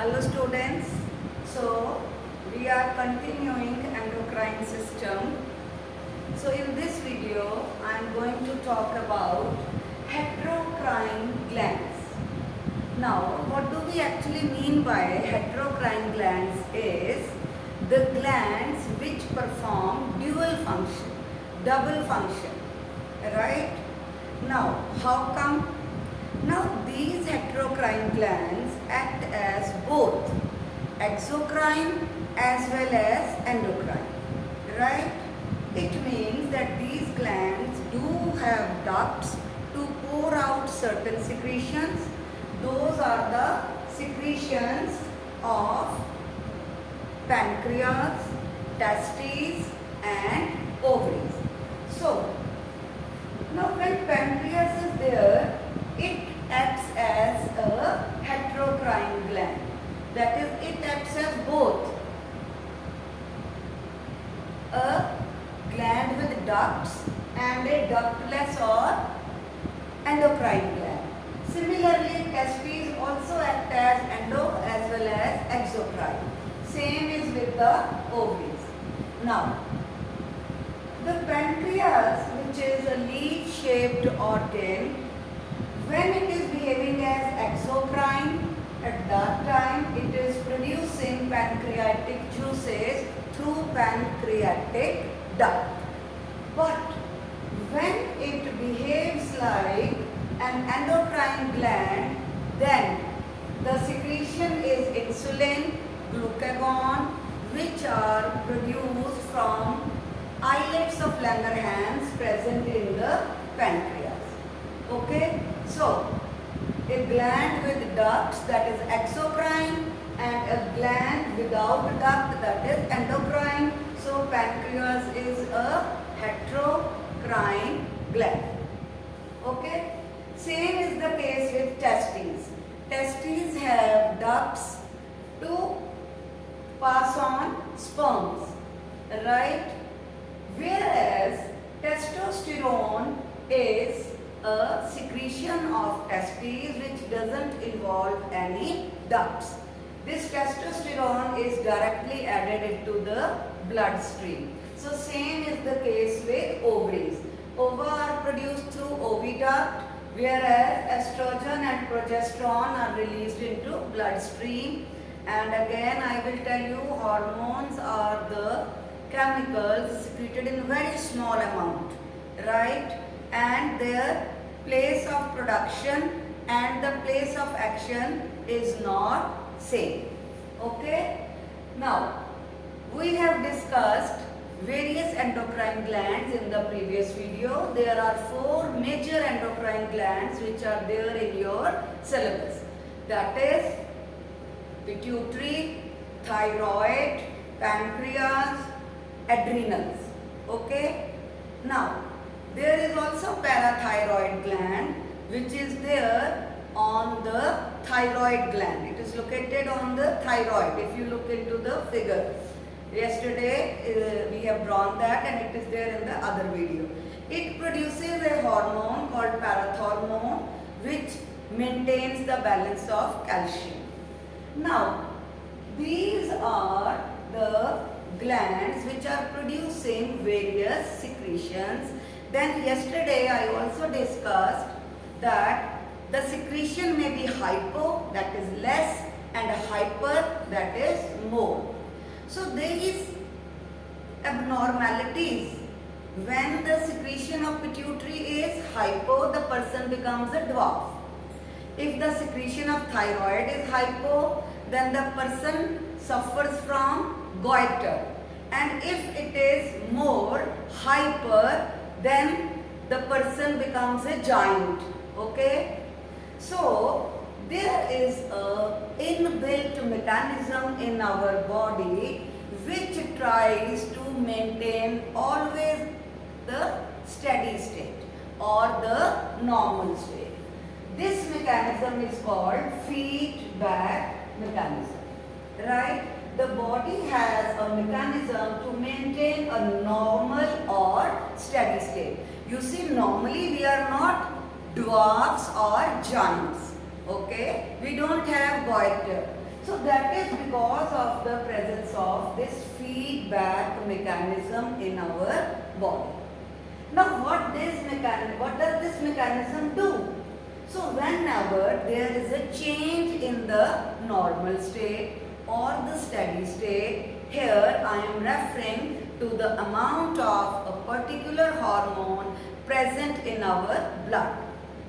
Hello students, so we are continuing endocrine system. So in this video I am going to talk about heterocrine glands. Now what do we actually mean by heterocrine glands is the glands which perform dual function, double function, right? Now how come? Now these heterocrine glands act as both exocrine as well as endocrine, right? It means that these glands do have ducts to pour out certain secretions. Those are the secretions of pancreas, testes and ovaries. So now when pancreas is there, it acts as a heterocrine gland. That is, it acts as both a gland with ducts and a ductless or endocrine gland. Similarly, testes also act as endo as well as exocrine. Same is with the ovaries. Now, the pancreas, which is a leaf-shaped organ, when it is behaving as exocrine, at that time it is producing pancreatic juices through pancreatic duct. But when it behaves like an endocrine gland, then the secretion is insulin, glucagon, which are produced from islets of Langerhans present in the pancreas. Okay, so a gland with ducts, that is exocrine, and a gland without duct, that is endocrine. So pancreas is a heterocrine gland. Okay, same is the case with testes. Testes have ducts to pass on sperms, right? Whereas testosterone is a secretion of testes which doesn't involve any ducts. This testosterone is directly added into the bloodstream. So same is the case with ovaries. Ova are produced through oviduct, whereas estrogen and progesterone are released into bloodstream. And again I will tell you, hormones are the chemicals secreted in very small amount, right? And their place of production and the place of action is not same. Okay? Now, we have discussed various endocrine glands in the previous video. There are 4 major endocrine glands which are there in your syllabus. That is pituitary, thyroid, pancreas, adrenals. Okay? Now, there is also parathyroid gland which is there on the thyroid gland. It is located on the thyroid if you look into the figure. Yesterday we have drawn that and it is there in the other video. It produces a hormone called parathormone which maintains the balance of calcium. Now, these are the glands which are producing various secretions. Then yesterday I also discussed that the secretion may be hypo, that is less, and hyper, that is more. So there is abnormalities. When the secretion of pituitary is hypo, the person becomes a dwarf. If the secretion of thyroid is hypo, then the person suffers from goiter. And if it is more hyper, then the person becomes a giant. Okay? So there is a inbuilt mechanism in our body which tries to maintain always the steady state or the normal state. This mechanism is called feedback mechanism, right? The body has a mechanism to maintain a normal or steady state. You see, normally we are not dwarfs or giants. Okay, we don't have goiter. So that is because of the presence of this feedback mechanism in our body. Now what does this mechanism do? So whenever there is a change in the normal state or the steady state, here I am referring to the amount of a particular hormone present in our blood.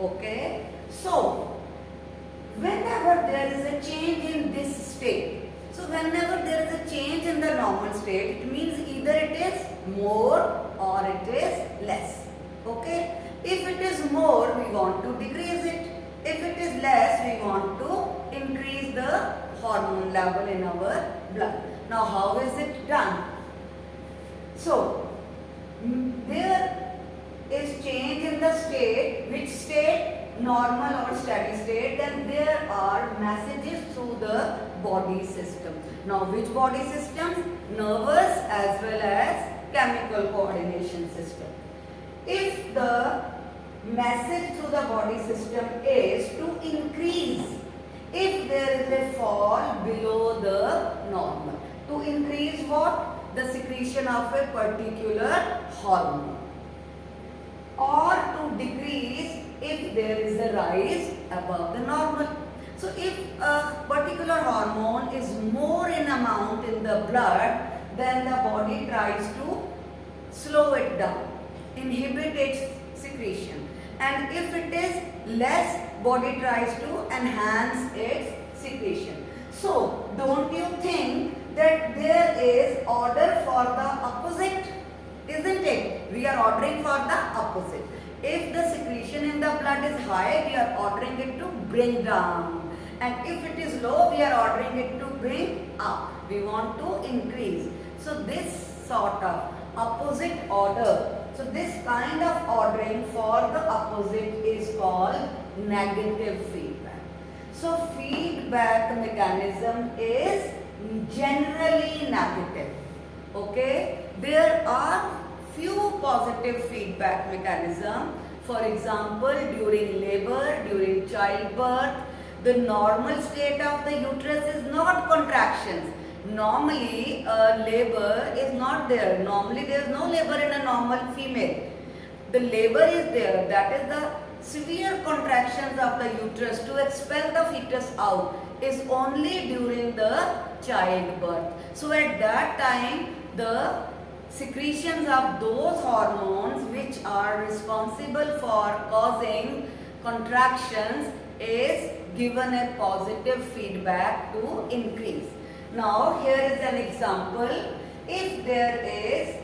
Okay? So whenever there is a change in this state, so whenever there is a change in the normal state, it means either it is more or it is less. Okay? If it is more, we want to decrease it. If it is less, we want to increase the hormone level in our blood. Now, how is it done? So, there is change in the state. Which state? Normal or steady state. Then there are messages through the body system. Now, which body systems? Nervous as well as chemical coordination system. If the message through the body system is to increase, if there is a fall below the normal, to increase what? The secretion of a particular hormone, or to decrease if there is a rise above the normal. So if a particular hormone is more in amount in the blood, then the body tries to slow it down, inhibit its secretion. And if it is less, body tries to enhance its secretion. So don't you think that there is order for the opposite? Isn't it? We are ordering for the opposite. If the secretion in the blood is high, we are ordering it to bring down. And if it is low, we are ordering it to bring up. We want to increase. So this sort of opposite order. So this kind of ordering for the opposite is called negative feedback. So feedback mechanism is generally negative. Okay? There are few positive feedback mechanisms. For example, during labor, during childbirth, the normal state of the uterus is not contractions. Normally, labor is not there. Normally, there is no labor in a normal female. The labor is there. That is the severe contractions of the uterus to expel the fetus out is only during the childbirth. So, at that time, the secretions of those hormones which are responsible for causing contractions is given a positive feedback to increase. Now, here is an example. If there is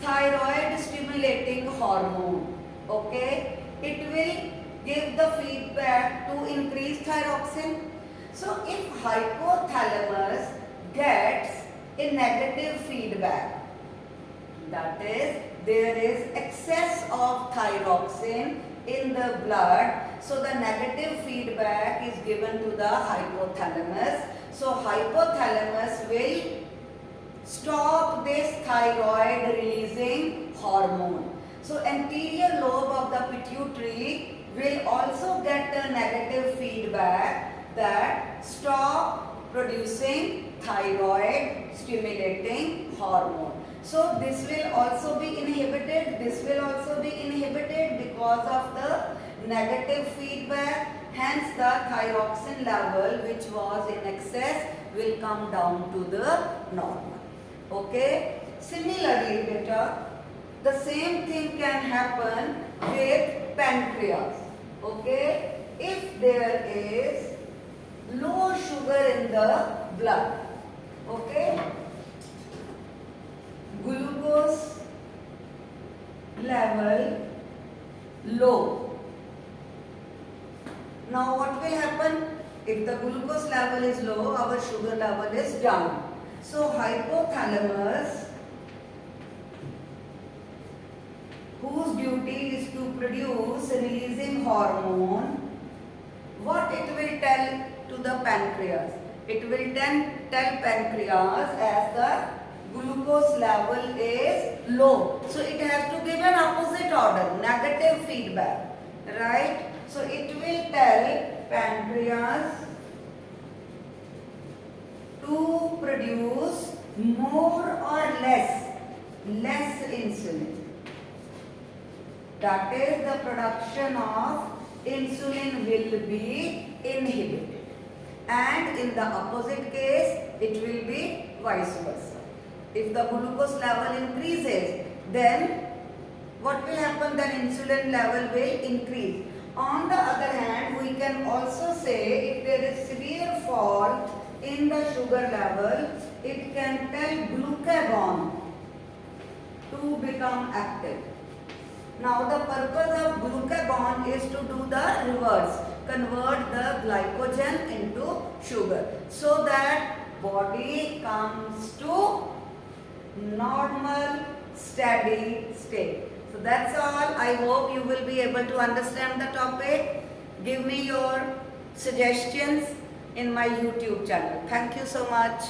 thyroid stimulating hormone, okay, it will give the feedback to increase thyroxine. So, if hypothalamus gets a negative feedback, that is, there is excess of thyroxine in the blood, so the negative feedback is given to the hypothalamus. So hypothalamus will stop this thyroid releasing hormone. So anterior lobe of the pituitary will also get the negative feedback that stop producing thyroid stimulating hormone. So this will also be inhibited, this will also be inhibited because of the negative feedback. Hence the thyroxine level which was in excess will come down to the normal. Okay. Similarly, beta, the same thing can happen with pancreas. Okay. If there is low sugar in the blood, okay, glucose level low. Now what will happen? If the glucose level is low, our sugar level is down. So hypothalamus, whose duty is to produce releasing hormone, what it will tell to the pancreas? It will tell pancreas as the glucose level is low. So it has to give an opposite order, negative feedback, right? So it will tell pancreas to produce more or less insulin. That is, the production of insulin will be inhibited. And in the opposite case, it will be vice versa. If the glucose level increases, then what will happen? Then insulin level will increase. On the other hand, we can also say if there is severe fall in the sugar level, it can tell glucagon to become active. Now the purpose of glucagon is to do the reverse, convert the glycogen into sugar, so that body comes to normal steady state. So that's all. I hope you will be able to understand the topic. Give me your suggestions in my YouTube channel. Thank you so much.